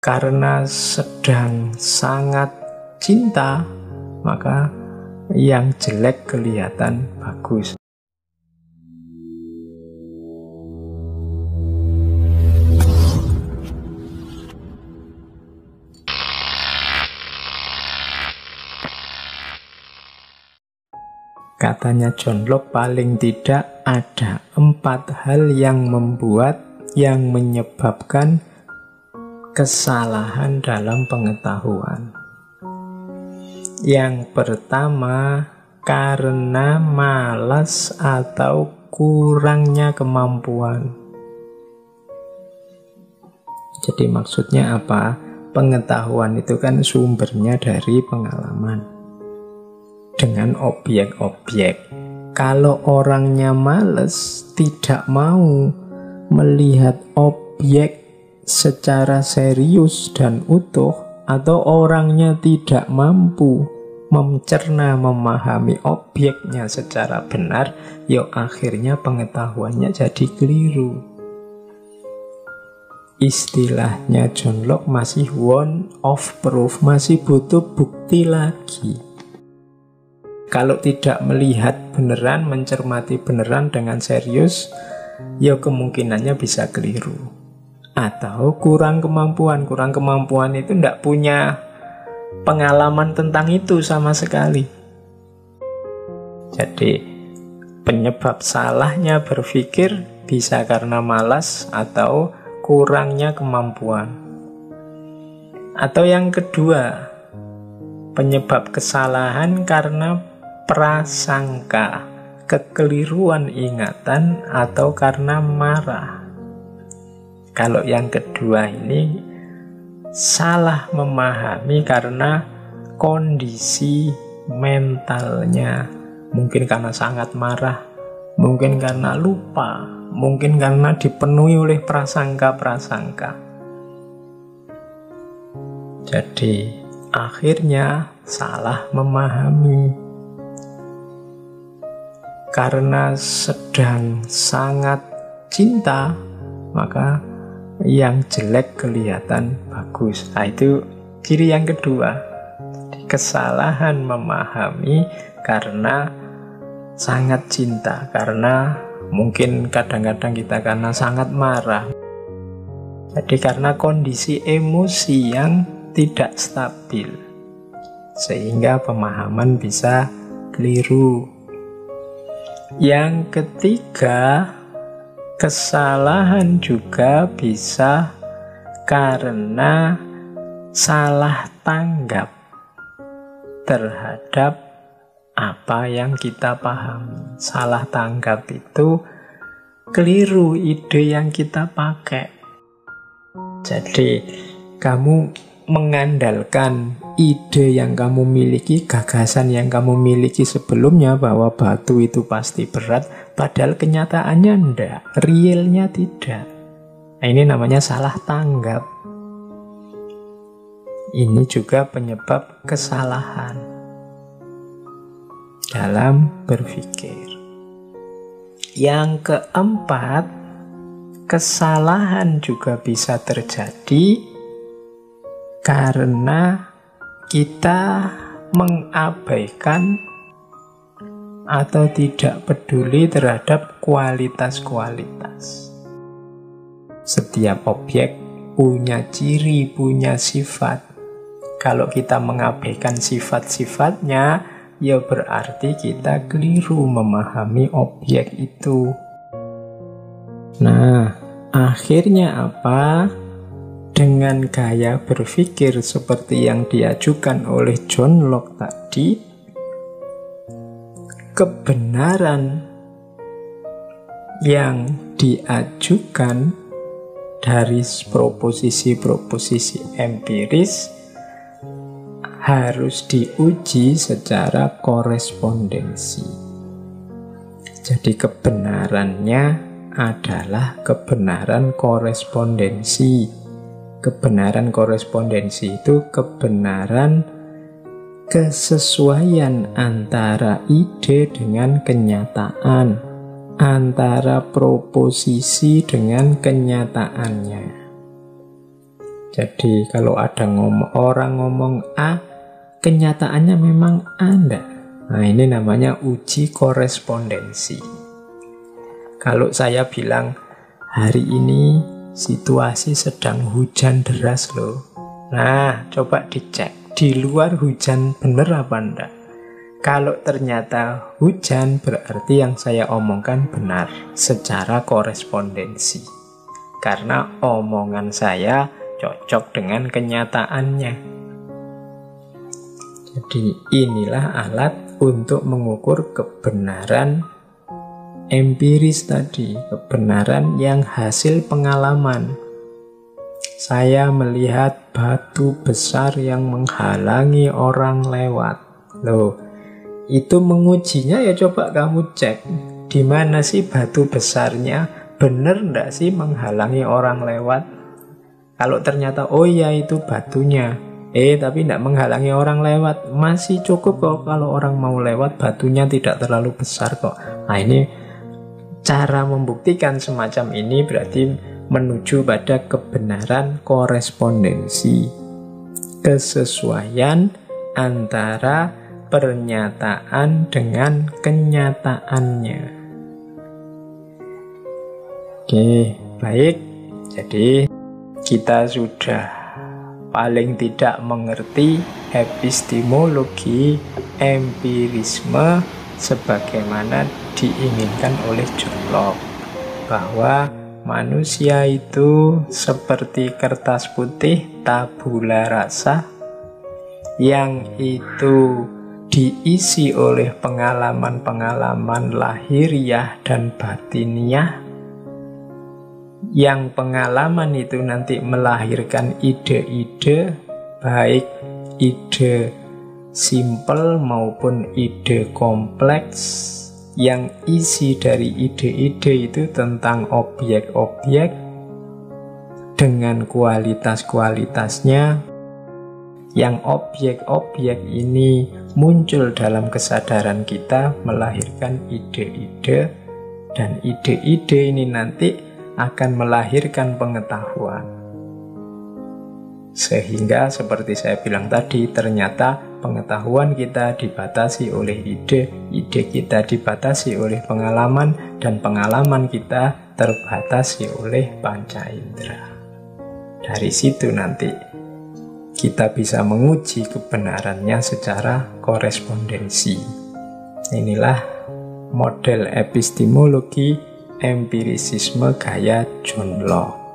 Karena sedang sangat cinta, maka yang jelek kelihatan bagus. Katanya John Locke, paling tidak ada 4 hal yang menyebabkan kesalahan dalam pengetahuan. Yang pertama, karena malas atau kurangnya kemampuan. Jadi maksudnya apa? Pengetahuan itu kan sumbernya dari pengalaman dengan objek-objek. Kalau orangnya malas, tidak mau melihat objek secara serius dan utuh, atau orangnya tidak mampu mencerna, memahami objeknya secara benar, ya akhirnya pengetahuannya jadi keliru. Istilahnya John Locke, masih want of proof, masih butuh bukti lagi. Kalau tidak melihat beneran, mencermati beneran dengan serius, ya kemungkinannya bisa keliru. Atau kurang kemampuan. Kurang kemampuan itu tidak punya pengalaman tentang itu sama sekali. Jadi penyebab salahnya berpikir bisa karena malas atau kurangnya kemampuan. Atau yang kedua, penyebab kesalahan karena prasangka, kekeliruan ingatan, atau karena marah. Kalau yang kedua ini salah memahami karena kondisi mentalnya. Mungkin karena sangat marah, mungkin karena lupa, mungkin karena dipenuhi oleh prasangka-prasangka. Jadi akhirnya salah memahami. Karena sedang sangat cinta, maka yang jelek kelihatan bagus. Nah, itu ciri yang kedua. Kesalahan memahami karena sangat cinta. Karena mungkin kadang-kadang kita karena sangat marah. Jadi karena kondisi emosi yang tidak stabil, sehingga pemahaman bisa keliru. Yang ketiga, kesalahan juga bisa karena salah tanggap terhadap apa yang kita pahami. Salah tanggap itu keliru ide yang kita pakai. Jadi kamu mengandalkan ide yang kamu miliki, gagasan yang kamu miliki sebelumnya bahwa batu itu pasti berat, padahal kenyataannya enggak, realnya tidak. Nah, ini namanya salah tanggap. Ini juga penyebab kesalahan dalam berpikir. Yang keempat, kesalahan juga bisa terjadi karena kita mengabaikan atau tidak peduli terhadap kualitas-kualitas. Setiap objek punya ciri, punya sifat. Kalau kita mengabaikan sifat-sifatnya, ya berarti kita keliru memahami objek itu. Nah, akhirnya apa? Dengan gaya berpikir seperti yang diajukan oleh John Locke tadi, kebenaran yang diajukan dari proposisi-proposisi empiris harus diuji secara korespondensi. Jadi kebenarannya adalah kebenaran korespondensi. Kebenaran korespondensi itu kebenaran kesesuaian antara ide dengan kenyataan, antara proposisi dengan kenyataannya. Jadi kalau ada orang ngomong A, kenyataannya memang A enggak. Nah, ini namanya uji korespondensi. Kalau saya bilang, hari ini situasi sedang hujan deras loh. Nah, coba dicek, di luar hujan bener apa enggak? Kalau ternyata hujan, berarti yang saya omongkan benar secara korespondensi. Karena omongan saya cocok dengan kenyataannya. Jadi inilah alat untuk mengukur kebenaran empiris tadi, kebenaran yang hasil pengalaman. Saya melihat batu besar yang menghalangi orang lewat. Loh, itu mengujinya ya coba kamu cek di mana sih batu besarnya, bener ndak sih menghalangi orang lewat. Kalau ternyata oh ya itu batunya, tapi ndak menghalangi orang lewat, masih cukup kok kalau orang mau lewat, batunya tidak terlalu besar kok. Nah, ini cara membuktikan semacam ini berarti menuju pada kebenaran korespondensi, kesesuaian antara pernyataan dengan kenyataannya. Oke, baik. Jadi kita sudah paling tidak mengerti epistemologi empirisme sebagaimana diinginkan oleh John Locke, bahwa manusia itu seperti kertas putih tabula rasa yang itu diisi oleh pengalaman-pengalaman lahiriah dan batiniah, yang pengalaman itu nanti melahirkan ide-ide, baik ide simpel maupun ide kompleks, yang isi dari ide-ide itu tentang objek-objek dengan kualitas-kualitasnya, yang objek-objek ini muncul dalam kesadaran kita melahirkan ide-ide, dan ide-ide ini nanti akan melahirkan pengetahuan. Sehingga seperti saya bilang tadi, ternyata pengetahuan kita dibatasi oleh ide, ide kita dibatasi oleh pengalaman, dan pengalaman kita terbatasi oleh panca indera. Dari situ nanti kita bisa menguji kebenarannya secara korespondensi. Inilah model epistemologi empirisisme gaya John Locke.